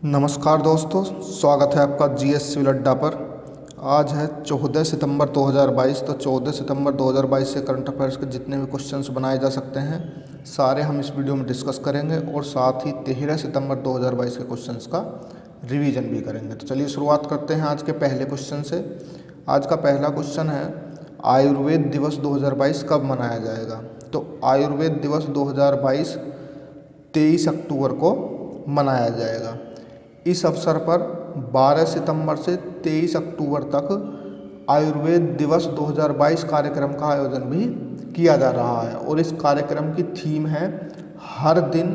नमस्कार दोस्तों, स्वागत है आपका जीएस सिविल अड्डा पर। आज है 14 सितंबर 2022। तो 14 सितंबर 2022 से करंट अफेयर्स के जितने भी क्वेश्चंस बनाए जा सकते हैं सारे हम इस वीडियो में डिस्कस करेंगे और साथ ही 13 सितंबर 2022 के क्वेश्चंस का रिवीजन भी करेंगे। तो चलिए शुरुआत करते हैं आज के पहले क्वेश्चन से। आज का पहला क्वेश्चन है, आयुर्वेद दिवस 2022 कब मनाया जाएगा? तो आयुर्वेद दिवस 2022 23 अक्टूबर को मनाया जाएगा। इस अवसर पर 12 सितंबर से 23 अक्टूबर तक आयुर्वेद दिवस 2022 कार्यक्रम का आयोजन भी किया जा रहा है और इस कार्यक्रम की थीम है हर दिन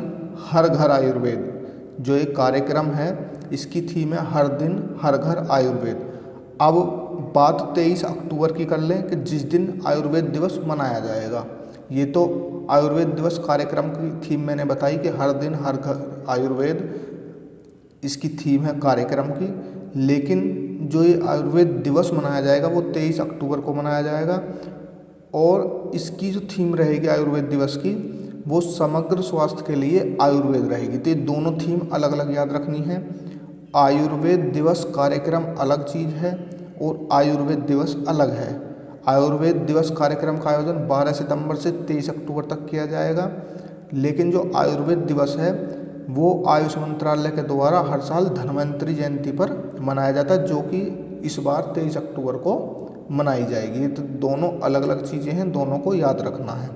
हर घर आयुर्वेद। जो एक कार्यक्रम है इसकी थीम है हर दिन हर घर आयुर्वेद। अब बात 23 अक्टूबर की कर लें कि जिस दिन आयुर्वेद दिवस मनाया जाएगा। ये तो आयुर्वेद दिवस कार्यक्रम की थीम मैंने बताई कि हर दिन हर घर आयुर्वेद, इसकी थीम है कार्यक्रम की। लेकिन जो ये आयुर्वेद दिवस मनाया जाएगा वो 23 अक्टूबर को मनाया जाएगा और इसकी जो थीम रहेगी आयुर्वेद दिवस की वो समग्र स्वास्थ्य के लिए आयुर्वेद रहेगी। तो ये दोनों थीम अलग अलग याद रखनी है। आयुर्वेद दिवस कार्यक्रम अलग चीज़ है और आयुर्वेद दिवस अलग है। आयुर्वेद दिवस कार्यक्रम का आयोजन 12 सितंबर से 23 अक्टूबर तक किया जाएगा, लेकिन जो आयुर्वेद दिवस है वो आयुष मंत्रालय के द्वारा हर साल धन्वंतरि जयंती पर मनाया जाता है, जो कि इस बार 23 अक्टूबर को मनाई जाएगी। तो दोनों अलग अलग चीज़ें हैं, दोनों को याद रखना है।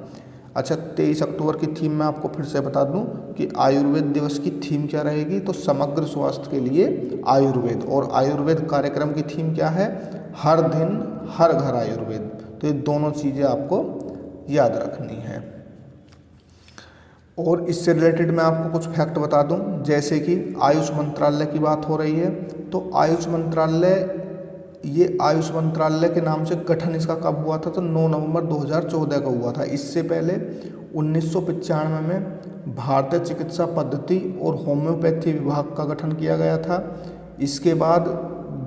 अच्छा, 23 अक्टूबर की थीम मैं आपको फिर से बता दूं कि आयुर्वेद दिवस की थीम क्या रहेगी। तो समग्र स्वास्थ्य के लिए आयुर्वेद, और आयुर्वेद कार्यक्रम की थीम क्या है? हर दिन हर घर आयुर्वेद। तो ये दोनों चीज़ें आपको याद रखनी है। और इससे रिलेटेड मैं आपको कुछ फैक्ट बता दूं, जैसे कि आयुष मंत्रालय की बात हो रही है तो आयुष मंत्रालय के नाम से गठन इसका कब हुआ था? तो 9 नवंबर 2014 को हुआ था। इससे पहले 1995 में भारतीय चिकित्सा पद्धति और होम्योपैथी विभाग का गठन किया गया था। इसके बाद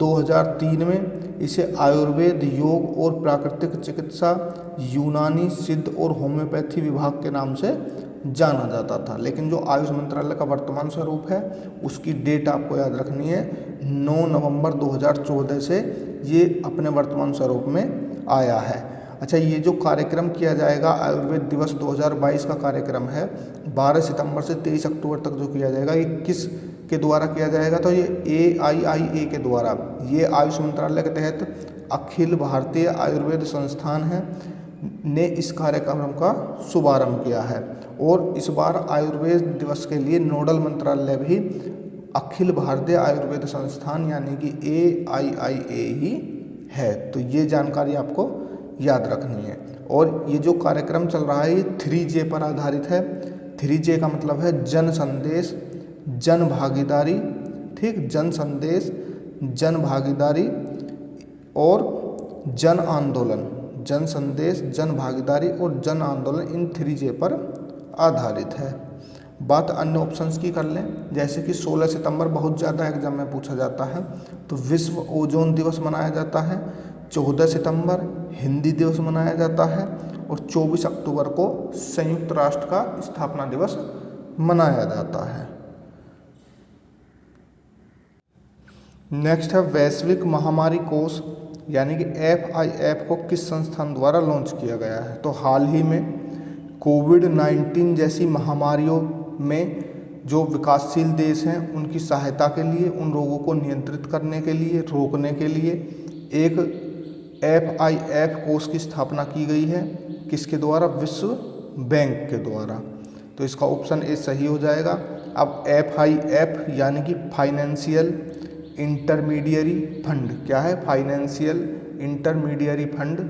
2003 में इसे आयुर्वेद, योग और प्राकृतिक चिकित्सा, यूनानी, सिद्ध और होम्योपैथी विभाग के नाम से जाना जाता था। लेकिन जो आयुष मंत्रालय का वर्तमान स्वरूप है उसकी डेट आपको याद रखनी है, 9 नवंबर 2014 से ये अपने वर्तमान स्वरूप में आया है। अच्छा, ये जो कार्यक्रम किया जाएगा आयुर्वेद दिवस 2022 का कार्यक्रम है 12 सितंबर से 23 अक्टूबर तक जो किया जाएगा, ये किस के द्वारा किया जाएगा? तो ये AIIA के द्वारा, ये आयुष मंत्रालय के तहत अखिल भारतीय आयुर्वेद संस्थान है ने इस कार्यक्रम का शुभारंभ किया है। और इस बार आयुर्वेद दिवस के लिए नोडल मंत्रालय भी अखिल भारतीय आयुर्वेद संस्थान यानी कि AIIA ही है। तो ये जानकारी आपको याद रखनी है। और ये जो कार्यक्रम चल रहा है ये 3J पर आधारित है। 3J का मतलब है जन संदेश, जन भागीदारी, ठीक, जन संदेश, जन भागीदारी और जन आंदोलन। जन संदेश, जन भागीदारी और जन आंदोलन, इन 3J पर आधारित है। बात अन्य ऑप्शंस की कर लें, जैसे कि 16 सितंबर बहुत ज़्यादा एग्जाम में पूछा जाता है तो विश्व ओजोन दिवस मनाया जाता है। 14 सितंबर हिंदी दिवस मनाया जाता है और 24 अक्टूबर को संयुक्त राष्ट्र का स्थापना दिवस मनाया जाता है। नेक्स्ट है वैश्विक महामारी कोष यानी कि FIF को किस संस्थान द्वारा लॉन्च किया गया है? तो हाल ही में कोविड-19 जैसी महामारियों में जो विकासशील देश हैं उनकी सहायता के लिए, उन रोगों को नियंत्रित करने के लिए, रोकने के लिए एक FIF कोष की स्थापना की गई है। किसके द्वारा? विश्व बैंक के द्वारा। तो इसका ऑप्शन ए सही हो जाएगा। अब FIF यानी कि फाइनेंशियल इंटरमीडियरी फंड, क्या है? फाइनेंशियल इंटरमीडियरी फंड,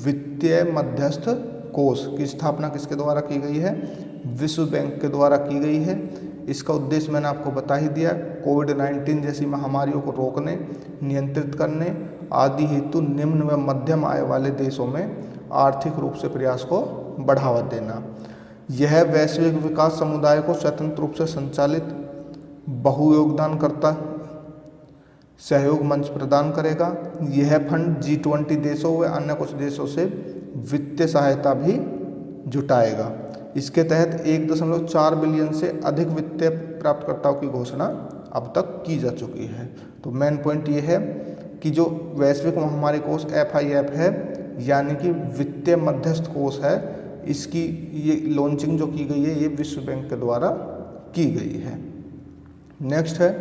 वित्तीय मध्यस्थ कोष की स्थापना किसके द्वारा की गई है? विश्व बैंक के द्वारा की गई है। इसका उद्देश्य मैंने आपको बता ही दिया, कोविड-19 जैसी महामारियों को रोकने, नियंत्रित करने आदि हेतु निम्न व मध्यम आय वाले देशों में आर्थिक रूप से प्रयास को बढ़ावा देना। यह वैश्विक विकास समुदाय को स्वतंत्र रूप से संचालित बहु योगदानकर्ता सहयोग मंच प्रदान करेगा। यह फंड G20 देशों व अन्य कुछ देशों से वित्तीय सहायता भी जुटाएगा। इसके तहत 1.4 बिलियन से अधिक वित्तीय प्राप्तकर्ताओं की घोषणा अब तक की जा चुकी है। तो मेन पॉइंट ये है कि जो वैश्विक महामारी कोष FIF है, यानी कि वित्तीय मध्यस्थ कोष है, इसकी ये लॉन्चिंग जो की गई है ये विश्व बैंक के द्वारा की गई है। नेक्स्ट है,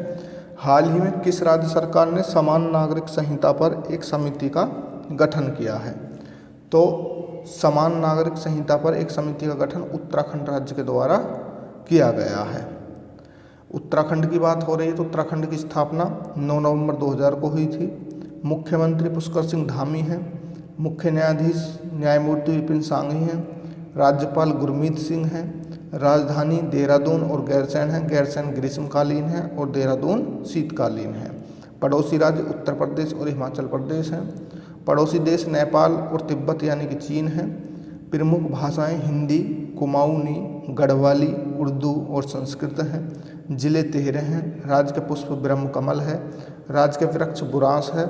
हाल ही में किस राज्य सरकार ने समान नागरिक संहिता पर एक समिति का गठन किया है? तो समान नागरिक संहिता पर एक समिति का गठन उत्तराखंड राज्य के द्वारा किया गया है। उत्तराखंड की बात हो रही है तो उत्तराखंड की स्थापना 9 नवंबर 2000 को हुई थी। मुख्यमंत्री पुष्कर सिंह धामी हैं। मुख्य न्यायाधीश न्यायमूर्ति विपिन सांघी हैं। राज्यपाल गुरमीत सिंह हैं। राजधानी देहरादून और गैरसैंण है। गैरसैंण ग्रीष्मकालीन है और देहरादून शीतकालीन है। पड़ोसी राज्य उत्तर प्रदेश और हिमाचल प्रदेश हैं। पड़ोसी देश नेपाल और तिब्बत यानी कि चीन है। प्रमुख भाषाएं हिंदी, कुमाऊनी, गढ़वाली, उर्दू और संस्कृत हैं। जिले 13 हैं। राज्य के पुष्प ब्रह्म कमल है। राज्य के वृक्ष बुरांस है।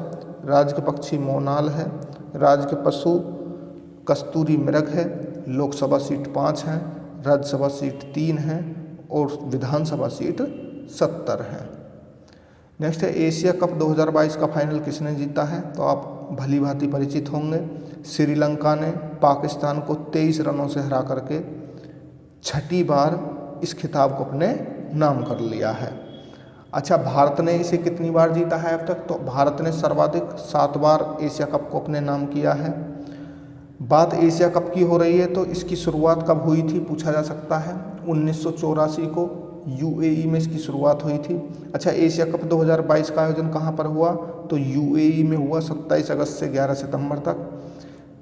राज्य के पक्षी मोनाल है। राज्य के पशु कस्तूरी मृग है। लोकसभा सीट 5 है। राज्यसभा सीट 3 है और विधानसभा सीट 70 है। नेक्स्ट है, एशिया कप 2022 का फाइनल किसने जीता है? तो आप भली भांति परिचित होंगे। श्रीलंका ने पाकिस्तान को 23 रनों से हरा करके छठी बार इस खिताब को अपने नाम कर लिया है। अच्छा, भारत ने इसे कितनी बार जीता है अब तक? तो भारत ने सर्वाधिक 7 बार एशिया कप को अपने नाम किया है। बात एशिया कप की हो रही है तो इसकी शुरुआत कब हुई थी पूछा जा सकता है। 1984 को UAE में इसकी शुरुआत हुई थी। अच्छा, एशिया कप 2022 का आयोजन कहाँ पर हुआ? तो UAE में हुआ 27 अगस्त से 11 सितंबर तक।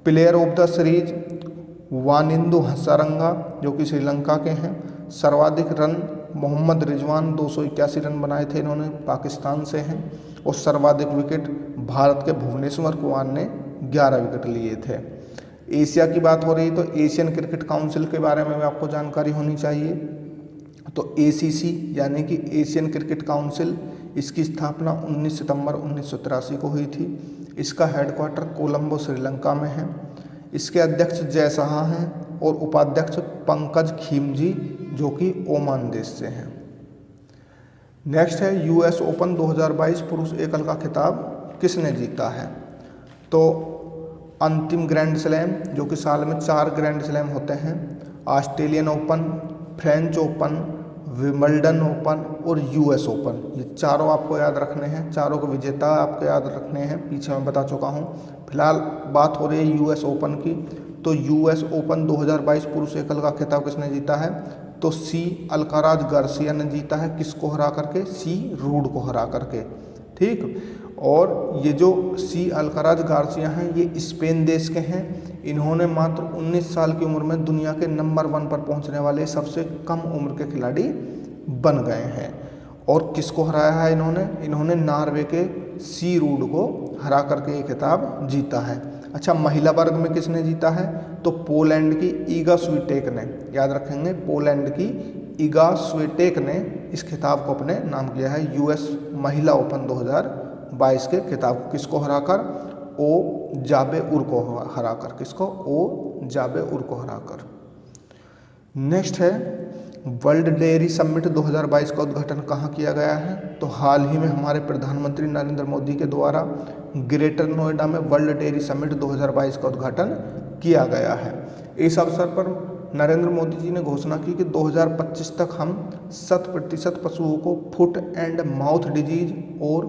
Player of the series Wanindu Hasaranga जो कि श्रीलंका के हैं। सर्वाधिक रन मोहम्मद रिजवान 281 रन बनाए थे, इन्होंने पाकिस्तान से हैं। और सर्वाधिक विकेट भारत के भुवनेश्वर कुमार ने 11 विकेट लिए थे। एशिया की बात हो रही तो एशियन क्रिकेट काउंसिल के बारे में आपको जानकारी होनी चाहिए। तो ACC यानी कि एशियन क्रिकेट काउंसिल, इसकी स्थापना 19 सितंबर 1983 को हुई थी। इसका हेडक्वार्टर कोलंबो श्रीलंका में है। इसके अध्यक्ष जय शाह हैं और उपाध्यक्ष पंकज खीमजी जो कि ओमान देश से हैं। नेक्स्ट है, US ओपन 2022 पुरुष एकल का खिताब किसने जीता है? तो अंतिम ग्रैंड स्लैम जो कि साल में 4 ग्रैंड स्लैम होते हैं, Australian open, French open, Wimbledon open और US ओपन, ये चारों आपको याद रखने हैं। चारों के विजेता आपको याद रखने हैं, पीछे मैं बता चुका हूँ। फिलहाल बात हो रही है US ओपन की। तो US ओपन 2022 पुरुष एकल का खिताब किसने जीता है? तो C अल्काराज गार्सिया ने जीता है। किसको हरा करके? C रूड को हरा करके। ठीक, और ये जो C अल्काराज गार्सिया हैं ये स्पेन देश के हैं। इन्होंने मात्र 19 साल की उम्र में दुनिया के नंबर 1 पर पहुंचने वाले सबसे कम उम्र के खिलाड़ी बन गए हैं। और किसको हराया है इन्होंने नॉर्वे के C रूड को हरा करके ये खिताब जीता है। अच्छा, महिला वर्ग में किसने जीता है? तो पोलैंड की ईगा स्वीटेक ने, याद रखेंगे, पोलैंड की ईगा स्वीटेक ने इस खिताब को अपने नाम किया है। US महिला ओपन 2022 के खिताब को किसको हराकर? ओ जाबे उर को हराकर। किसको? ओ जाबे उर को हराकर। नेक्स्ट है, वर्ल्ड डेयरी समिट 2022 का उद्घाटन कहाँ किया गया है? तो हाल ही में हमारे प्रधानमंत्री नरेंद्र मोदी के द्वारा ग्रेटर नोएडा में वर्ल्ड डेयरी समिट 2022 का उद्घाटन किया गया है। इस अवसर पर नरेंद्र मोदी जी ने घोषणा की कि 2025 तक हम 100% पशुओं को फुट एंड माउथ डिजीज और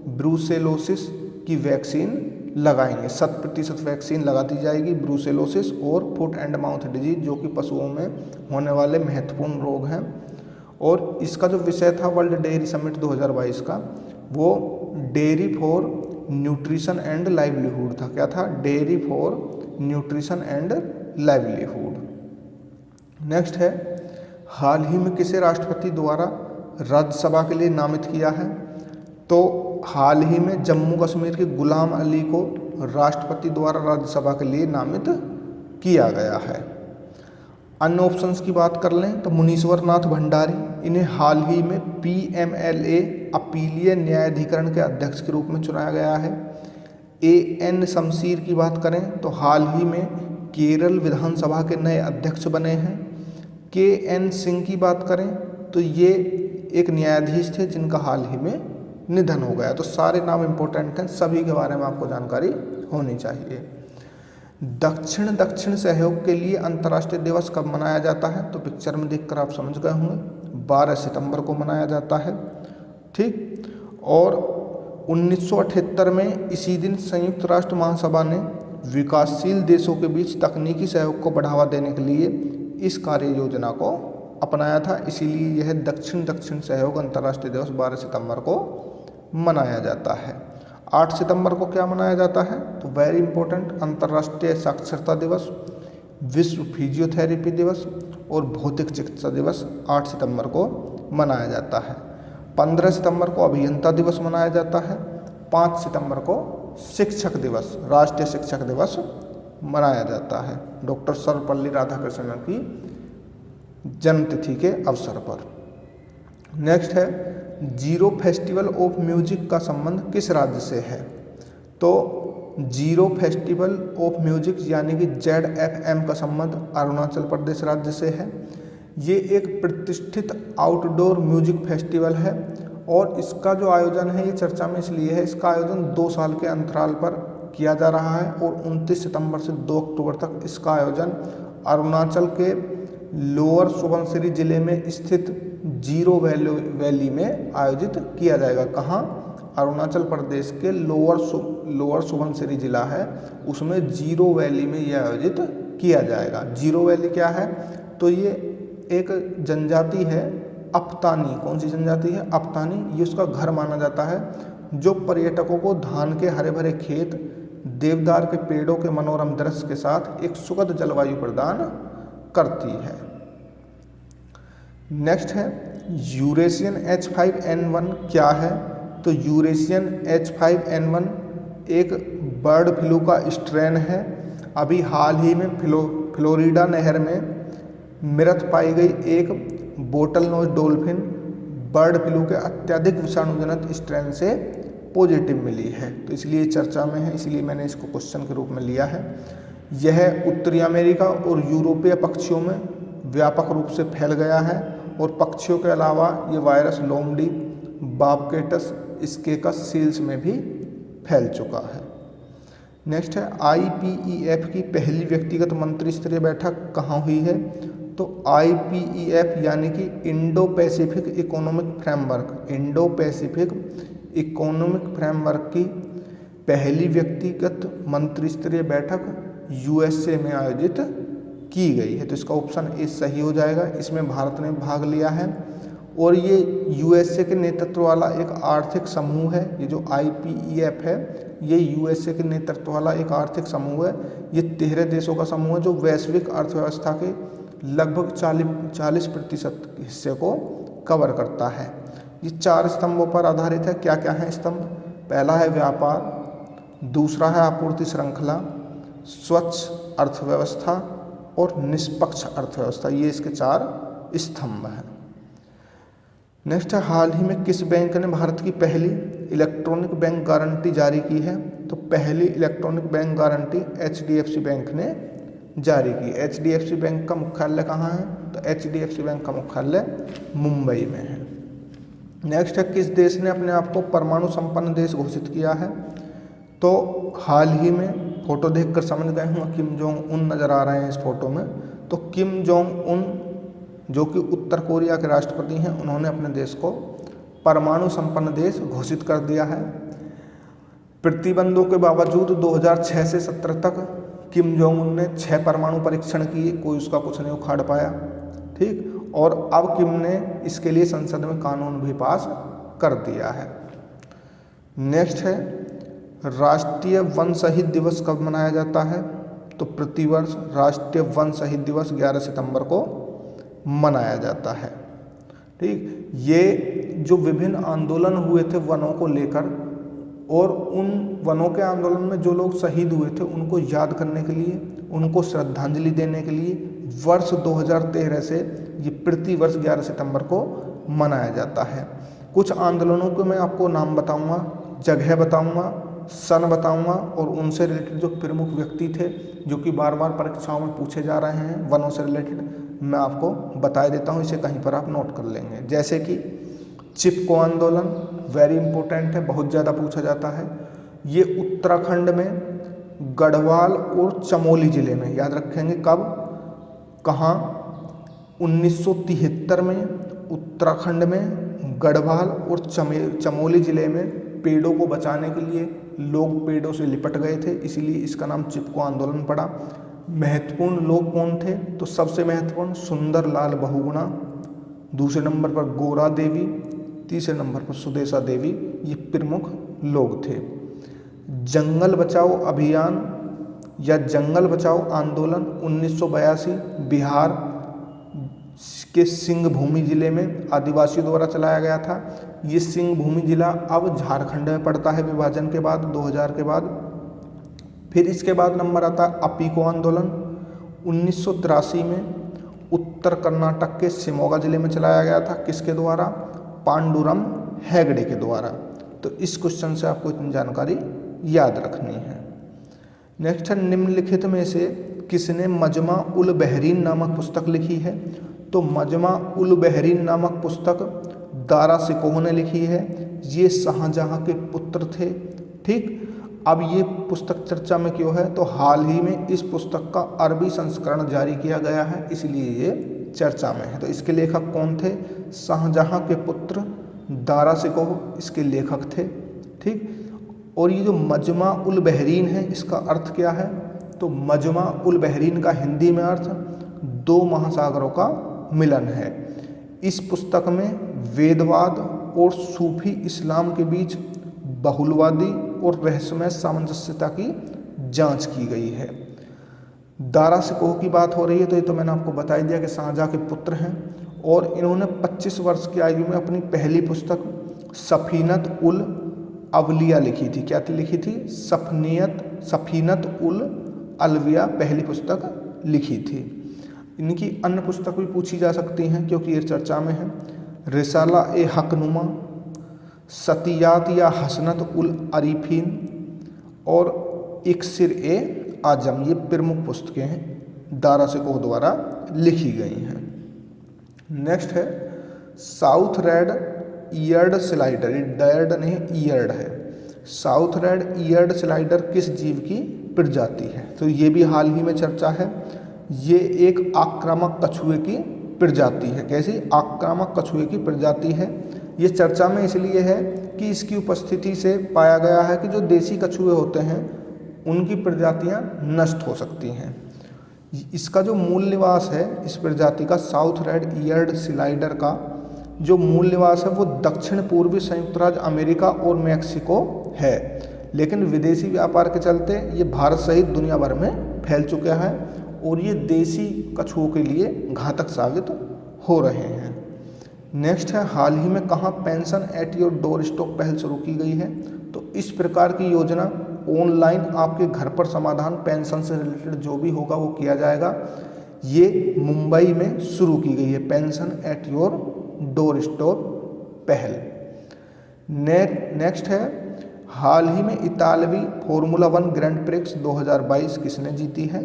ब्रूसेलोसिस की वैक्सीन लगाएंगे। 100% वैक्सीन लगा दी जाएगी ब्रूसेलोसिस और फुट एंड माउथ डिजीज जो कि पशुओं में होने वाले महत्वपूर्ण रोग हैं। और इसका जो विषय था वर्ल्ड डेयरी समिट 2022 का, वो dairy for nutrition and livelihood था। क्या था? Dairy for nutrition and livelihood. Next है, हाल ही में किसे राष्ट्रपति द्वारा राज्यसभा के लिए नामित किया है? तो हाल ही में जम्मू कश्मीर के गुलाम अली को राष्ट्रपति द्वारा राज्यसभा के लिए नामित किया गया है। अन्य ऑप्शंस की बात कर लें तो मुनीश्वर नाथ भंडारी, इन्हें हाल ही में PMLA अपीलीय न्यायाधिकरण के अध्यक्ष के रूप में चुनाया गया है। AN शमशीर की बात करें तो हाल ही में केरल विधानसभा के नए अध्यक्ष बने हैं। KN सिंह की बात करें तो ये एक न्यायाधीश थे जिनका हाल ही में निधन हो गया। तो सारे नाम इम्पोर्टेंट हैं, सभी के बारे में आपको जानकारी होनी चाहिए। दक्षिण दक्षिण सहयोग के लिए अंतर्राष्ट्रीय दिवस कब मनाया जाता है? तो पिक्चर में देखकर आप समझ गए होंगे, 12 सितंबर को मनाया जाता है। ठीक। और 1978 में इसी दिन संयुक्त राष्ट्र महासभा ने विकासशील देशों के बीच तकनीकी सहयोग को बढ़ावा देने के लिए इस कार्य योजना को अपनाया था। इसीलिए यह दक्षिण दक्षिण सहयोग अंतर्राष्ट्रीय दिवस 12 सितंबर को मनाया जाता है। 8 सितंबर को क्या मनाया जाता है? तो वेरी इंपॉर्टेंट, अंतर्राष्ट्रीय साक्षरता दिवस, विश्व फिजियोथेरेपी दिवस और भौतिक चिकित्सा दिवस 8 सितंबर को मनाया जाता है। 15 सितंबर को अभियंता दिवस मनाया जाता है। 5 सितंबर को शिक्षक दिवस, राष्ट्रीय शिक्षक दिवस मनाया जाता है, डॉक्टर सर्वपल्ली राधाकृष्णन की जन्मतिथि के अवसर पर। नेक्स्ट है, जीरो फेस्टिवल ऑफ म्यूजिक का संबंध किस राज्य से है? तो जीरो फेस्टिवल ऑफ म्यूजिक यानी कि ZFM का संबंध अरुणाचल प्रदेश राज्य से है। ये एक प्रतिष्ठित आउटडोर म्यूजिक फेस्टिवल है और इसका जो आयोजन है ये चर्चा में इसलिए है, इसका आयोजन 2 साल के अंतराल पर किया जा रहा है और 29 सितंबर से 2 अक्टूबर तक इसका आयोजन अरुणाचल के लोअर सुबनसिरी जिले में स्थित जीरो वैली में आयोजित किया जाएगा। कहाँ? अरुणाचल प्रदेश के लोअर सुबनसिरी जिला है, उसमें जीरो वैली में यह आयोजित किया जाएगा। जीरो वैली क्या है? तो ये एक जनजाति है अप्तानी। कौन सी जनजाति है? अप्तानी। ये उसका घर माना जाता है जो पर्यटकों को धान के हरे भरे खेत, देवदार के पेड़ों के मनोरम दृश्य के साथ एक सुखद जलवायु प्रदान करती है। नेक्स्ट है, यूरेशियन H5N1 क्या है? तो यूरेशियन H5N1 एक बर्ड फ्लू का स्ट्रेन है। अभी हाल ही में फ्लोरिडा नहर में मृत पाई गई एक bottlenose dolphin bird flu के अत्यधिक विषाणुजनित स्ट्रेन से पॉजिटिव मिली है, तो इसलिए चर्चा में है, इसलिए मैंने इसको क्वेश्चन के रूप में लिया है। यह उत्तरी अमेरिका और यूरोपीय पक्षियों में व्यापक रूप से फैल गया है और पक्षियों के अलावा ये वायरस लोमड़ी, बाबकेटस, स्केकस सील्स में भी फैल चुका है। नेक्स्ट है, IPEF की पहली व्यक्तिगत मंत्री स्तरीय बैठक कहाँ हुई है? तो IPEF यानी कि Indo Pacific economic framework, Indo Pacific economic framework की पहली व्यक्तिगत मंत्री स्तरीय बैठक USA में आयोजित की गई है। तो इसका ऑप्शन ए सही हो जाएगा। इसमें भारत ने भाग लिया है और ये USA के नेतृत्व वाला एक आर्थिक समूह है। ये जो IPEF है ये USA के नेतृत्व वाला एक आर्थिक समूह है। ये 13 देशों का समूह है जो वैश्विक अर्थव्यवस्था के लगभग 40% हिस्से को कवर करता है। ये 4 स्तंभों पर आधारित है। क्या क्या है स्तंभ? पहला है व्यापार, दूसरा है आपूर्ति श्रृंखला, स्वच्छ अर्थव्यवस्था और निष्पक्ष अर्थव्यवस्था। ये इसके 4 स्तंभ हैं। नेक्स्ट है, हाल ही में किस बैंक ने भारत की पहली इलेक्ट्रॉनिक बैंक गारंटी जारी की है? तो पहली electronic bank guarantee HDFC bank ने जारी की। HDFC बैंक का मुख्यालय कहाँ है? तो HDFC बैंक का मुख्यालय मुंबई में है। नेक्स्ट है, किस देश ने अपने आप को परमाणु संपन्न देश घोषित किया है? तो हाल ही में फोटो देखकर समझ गए होंगे, किम जोंग उन नज़र आ रहे हैं इस फोटो में। तो किम जोंग उन जो कि उत्तर कोरिया के राष्ट्रपति हैं, उन्होंने अपने देश को परमाणु संपन्न देश घोषित कर दिया है। प्रतिबंधों के बावजूद 2006 से 2017 तक किम जोंग उन ने 6 परमाणु परीक्षण किए, कोई उसका कुछ नहीं उखाड़ पाया। ठीक। और अब किम ने इसके लिए संसद में कानून भी पास कर दिया है। नेक्स्ट है, राष्ट्रीय वन शहीद दिवस कब मनाया जाता है? तो प्रतिवर्ष राष्ट्रीय वन शहीद दिवस 11 सितंबर को मनाया जाता है। ठीक। ये जो विभिन्न आंदोलन हुए थे वनों को लेकर और उन वनों के आंदोलन में जो लोग शहीद हुए थे उनको याद करने के लिए, उनको श्रद्धांजलि देने के लिए वर्ष 2013 से ये प्रतिवर्ष 11 सितंबर को मनाया जाता है। कुछ आंदोलनों के मैं आपको नाम बताऊंगा, जगह बताऊंगा, सन बताऊंगा और उनसे रिलेटेड जो प्रमुख व्यक्ति थे जो कि बार बार परीक्षाओं में पूछे जा रहे हैं वनों से रिलेटेड, मैं आपको बता देता हूँ, इसे कहीं पर आप नोट कर लेंगे। जैसे कि चिपको आंदोलन वेरी इंपॉर्टेंट है, बहुत ज़्यादा पूछा जाता है। ये उत्तराखंड में गढ़वाल और चमोली ज़िले में, याद रखेंगे कब कहाँ, 1973 में उत्तराखंड में गढ़वाल और चमोली ज़िले में पेड़ों को बचाने के लिए लोग पेड़ों से लिपट गए थे, इसीलिए इसका नाम चिपको आंदोलन पड़ा। महत्वपूर्ण लोग कौन थे, तो सबसे महत्वपूर्ण सुंदरलाल बहुगुणा, दूसरे नंबर पर गोरा देवी, तीसरे नंबर पर सुदेशा देवी, ये प्रमुख लोग थे। जंगल बचाओ अभियान या जंगल बचाओ आंदोलन 1982 बिहार के सिंहभूमि जिले में आदिवासियों द्वारा चलाया गया था। ये सिंहभूमि जिला अब झारखंड में पड़ता है विभाजन के बाद, 2000 के बाद। फिर इसके बाद नंबर आता है अपीको आंदोलन 1983 में उत्तर कर्नाटक के शिमोगा जिले में चलाया गया था। किसके द्वारा, पांडुरंग हेगड़े के द्वारा। तो इस क्वेश्चन से आपको इतनी जानकारी याद रखनी है। नेक्स्ट है निम्नलिखित में से किसने मजमा उल बहरीन नामक पुस्तक लिखी है, तो मजमा उल बहरीन नामक पुस्तक दारा सिकोह ने लिखी है। ये शाहजहां के पुत्र थे, ठीक। अब ये पुस्तक चर्चा में क्यों है, तो हाल ही में इस पुस्तक का अरबी संस्करण जारी किया गया है, इसलिए ये चर्चा में है। तो इसके लेखक कौन थे, शाहजहां के पुत्र दारा सिकोह इसके लेखक थे, ठीक। और ये जो मजमा उल बहरीन है, इसका अर्थ क्या है, तो मजमा उल बहरीन का हिंदी में अर्थ दो महासागरों का मिलन है। इस पुस्तक में वेदवाद और सूफी इस्लाम के बीच बहुलवादी और रहस्यमय सामंजस्यता की जांच की गई है। दारा सिकोह की बात हो रही है, तो ये तो मैंने आपको बता ही दिया कि शाहजहां के पुत्र हैं और इन्होंने 25 वर्ष की आयु में अपनी पहली पुस्तक सफीनत उल अवलिया लिखी थी। क्या लिखी थी, सफीनत उल अलविया पहली पुस्तक लिखी थी। इनकी अन्य पुस्तक भी पूछी जा सकती हैं क्योंकि ये चर्चा में है। रिसाला ए हकनुमा, सतियात या हसनत उल अरीफीन और इक्सिर ए आजम, ये प्रमुख पुस्तकें हैं दारा सिकोह द्वारा लिखी गई हैं। नेक्स्ट है साउथ रेड ईयर्ड स्लाइडर, ये डर्ड नहीं ईयर्ड है। साउथ रेड ईयर्ड स्लाइडर किस जीव की प्रजाति है, तो ये भी हाल ही में चर्चा है। ये एक आक्रामक कछुए की प्रजाति है। कैसी, आक्रामक कछुए की प्रजाति है। ये चर्चा में इसलिए है कि इसकी उपस्थिति से पाया गया है कि जो देसी कछुए होते हैं उनकी प्रजातियां नष्ट हो सकती हैं। इसका जो मूल निवास है इस प्रजाति का, साउथ रेड ईयर्ड स्लाइडर का जो मूल निवास है वो दक्षिण पूर्वी संयुक्त राज्य अमेरिका और मैक्सिको है, लेकिन विदेशी व्यापार के चलते ये भारत सहित दुनिया भर में फैल चुका है और ये देसी कछुओं के लिए घातक साबित हो रहे हैं। नेक्स्ट है हाल ही में कहाँ pension at your door stop पहल शुरू की गई है, तो इस प्रकार की योजना ऑनलाइन आपके घर पर समाधान पेंशन से रिलेटेड जो भी होगा वो किया जाएगा। ये मुंबई में शुरू की गई है pension at your door stop पहल। नेक्स्ट है हाल ही में इतालवी फार्मूला 1 ग्रैंड प्रिक्स 2022 किसने जीती है,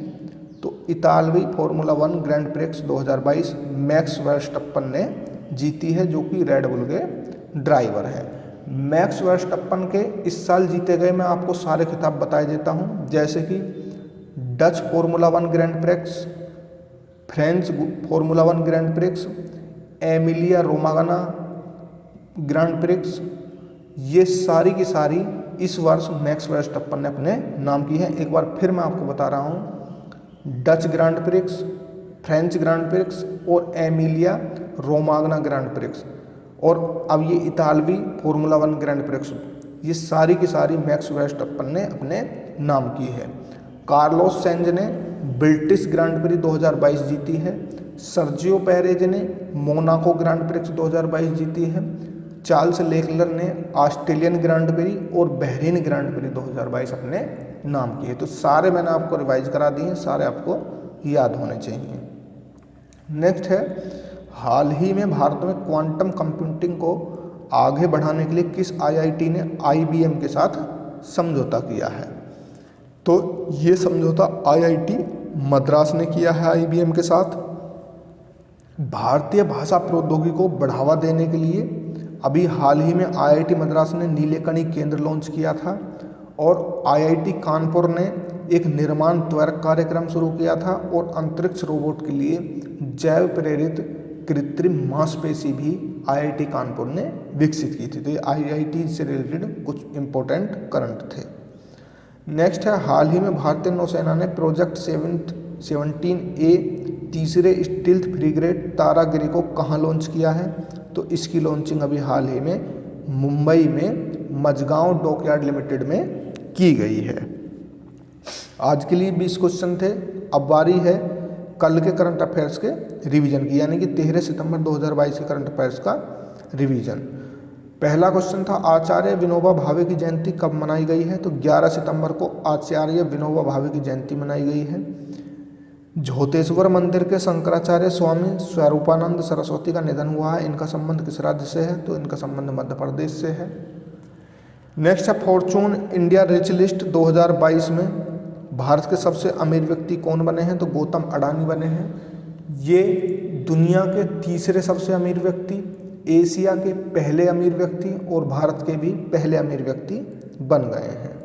तो इतालवी फार्मूला 1 ग्रैंड प्रिक्स 2022 मैक्स वर्स्टप्पन ने जीती है, जो कि रेड बुल के ड्राइवर है। मैक्स वर्स्टप्पन के इस साल जीते गए मैं आपको सारे खिताब बता देता हूँ, जैसे कि Dutch formula 1 grand prix, French formula 1 grand prix, Emilia Romagna grand prix, ये सारी की सारी इस वर्ष मैक्स वर्स्टप्पन ने अपने नाम की है। एक बार फिर मैं आपको बता रहा हूँ, Dutch grand prix, French grand prix और एमिलिया रोमागना ग्रैंड प्रिक्स, और अब ये इतालवी फार्मूला 1 ग्रैंड प्रिक्स, ये सारी की सारी मैक्स वर्स्टप्पन ने अपने नाम की है। कार्लोस सेंज ने ब्रिटिश ग्रैंड प्री 2022 जीती है। सर्जियो पेरेज ने मोनाको ग्रैंड प्रिक्स 2022 जीती है। चार्ल्स लेक्लर ने ऑस्ट्रेलियन ग्रैंड प्री और बहरीन ग्रैंड प्री 2022 अपने नाम की है। तो सारे मैंने आपको रिवाइज करा दिए हैं, सारे आपको याद होने चाहिए। नेक्स्ट है हाल ही में भारत में क्वांटम कंप्यूटिंग को आगे बढ़ाने के लिए किस आईआईटी ने आईबीएम के साथ समझौता किया है, तो ये समझौता आईआईटी मद्रास ने किया है आईबीएम के साथ। भारतीय भाषा प्रौद्योगिकी को बढ़ावा देने के लिए अभी हाल ही में IIT मद्रास ने नीलेकणी केंद्र लॉन्च किया था और IIT कानपुर ने एक निर्माण त्वरक कार्यक्रम शुरू किया था और अंतरिक्ष रोबोट के लिए जैव प्रेरित कृत्रिम मांसपेशी भी IIT कानपुर ने विकसित की थी। तो ये IIT से रिलेटेड कुछ इम्पोर्टेंट करंट थे। नेक्स्ट है, हाल ही में भारतीय नौसेना ने प्रोजेक्ट 17A तीसरे स्टील्थ फ्रिगेट तारागिरी को कहाँ लॉन्च किया है? तो इसकी लॉन्चिंग अभी हाल ही में मुंबई में मझगांव डॉकयार्ड लिमिटेड में की गई है। आज के लिए 20 क्वेश्चन थे। अब बारी है कल के करंट अफेयर्स के रिवीजन की, यानी कि 13 सितंबर 2022 के करंट अफेयर्स का रिवीजन। पहला क्वेश्चन था, आचार्य विनोबा भावे की जयंती कब मनाई गई है? तो 11 सितंबर को आचार्य विनोबा भावे की जयंती मनाई गई है। झोतेश्वर मंदिर के शंकराचार्य स्वामी स्वरूपानंद सरस्वती का निधन हुआ है। इनका संबंध किस राज्य से है? तो इनका संबंध मध्य प्रदेश से है। नेक्स्ट है, फॉर्चून इंडिया रिच लिस्ट 2022 में भारत के सबसे अमीर व्यक्ति कौन बने हैं? तो गौतम अडानी बने हैं। ये दुनिया के तीसरे सबसे अमीर व्यक्ति, एशिया के पहले अमीर व्यक्ति और भारत के भी पहले अमीर व्यक्ति बन गए हैं।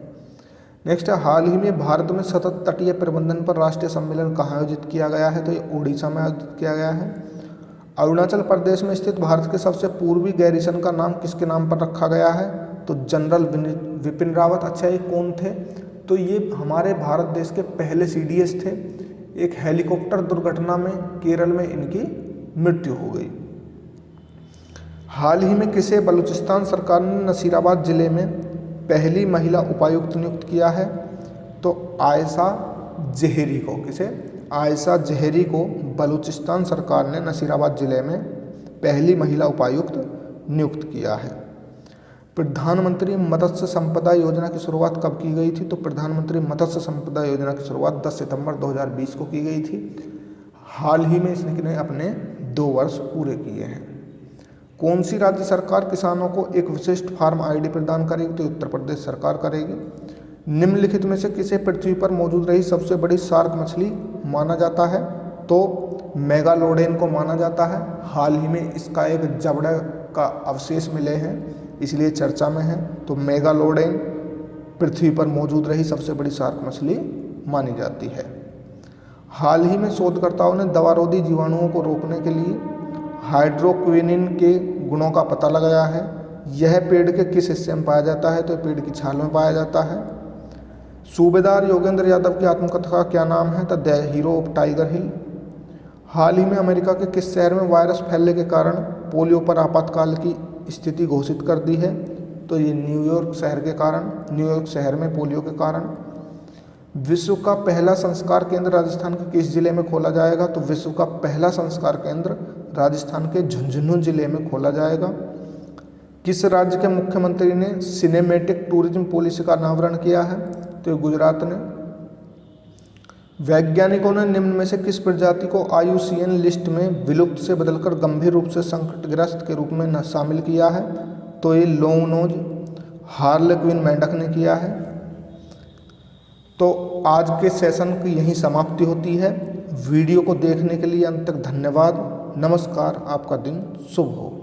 नेक्स्ट है, हाल ही में भारत में सतत तटीय प्रबंधन पर राष्ट्रीय सम्मेलन कहाँ आयोजित किया गया है? तो ये ओडिशा में आयोजित किया गया है। अरुणाचल प्रदेश में स्थित भारत के सबसे पूर्वी गैरिसन का नाम किसके नाम पर रखा गया है? तो जनरल विपिन रावत। अच्छा, ये कौन थे? तो ये हमारे भारत देश के पहले CDS थे। एक हेलीकॉप्टर दुर्घटना में केरल में इनकी मृत्यु हो गई। हाल ही में किसे बलूचिस्तान सरकार ने नसीराबाद जिले में पहली महिला उपायुक्त नियुक्त किया है? तो आयशा जहेरी को। किसे? आयशा जहेरी को बलूचिस्तान सरकार ने नसीराबाद जिले में पहली महिला उपायुक्त नियुक्त किया है। प्रधानमंत्री मत्स्य संपदा योजना की शुरुआत कब की गई थी? तो प्रधानमंत्री मत्स्य संपदा योजना की शुरुआत 10 सितंबर 2020 को की गई थी। हाल ही में इसने अपने 2 वर्ष पूरे किए हैं। कौन सी राज्य सरकार किसानों को एक विशिष्ट फार्म ID प्रदान करेगी? तो उत्तर प्रदेश सरकार करेगी। निम्नलिखित में से किसे पृथ्वी पर मौजूद रही सबसे बड़ी शार्क मछली माना जाता है? तो मेगालोडेन को माना जाता है। हाल ही में इसका एक जबड़े का अवशेष मिले हैं, इसलिए चर्चा में है। तो मेगालोडेन पृथ्वी पर मौजूद रही सबसे बड़ी शार्क मछली मानी जाती है। हाल ही में शोधकर्ताओं ने दवारोधी जीवाणुओं को रोकने के लिए हाइड्रोक्विनिन के गुणों का पता लगाया है। यह पेड़ के किस हिस्से में पाया जाता है? तो पेड़ की छाल में पाया जाता है। सूबेदार योगेंद्र यादव की आत्मकथा का क्या नाम है? द हीरो ऑफ टाइगर हिल। हाल ही में अमेरिका के किस शहर में वायरस फैलने के कारण पोलियो पर आपातकाल की स्थिति घोषित कर दी है? तो ये न्यूयॉर्क शहर में पोलियो के कारण। विश्व का पहला संस्कार केंद्र राजस्थान के किस जिले में खोला जाएगा? तो विश्व का पहला संस्कार केंद्र राजस्थान के झुंझुनू जिले में खोला जाएगा। किस राज्य के मुख्यमंत्री ने सिनेमैटिक टूरिज्म पॉलिसी का अनावरण किया है? तो गुजरात ने। वैज्ञानिकों ने निम्न में से किस प्रजाति को IUCN लिस्ट में विलुप्त से बदलकर गंभीर रूप से संकटग्रस्त के रूप में शामिल किया है? तो ये लॉन्ग नोज हार्लेक्विन मेंढक ने किया है। तो आज के सेशन की यहीं समाप्ति होती है। वीडियो को देखने के लिए अंत तक धन्यवाद। नमस्कार, आपका दिन शुभ हो।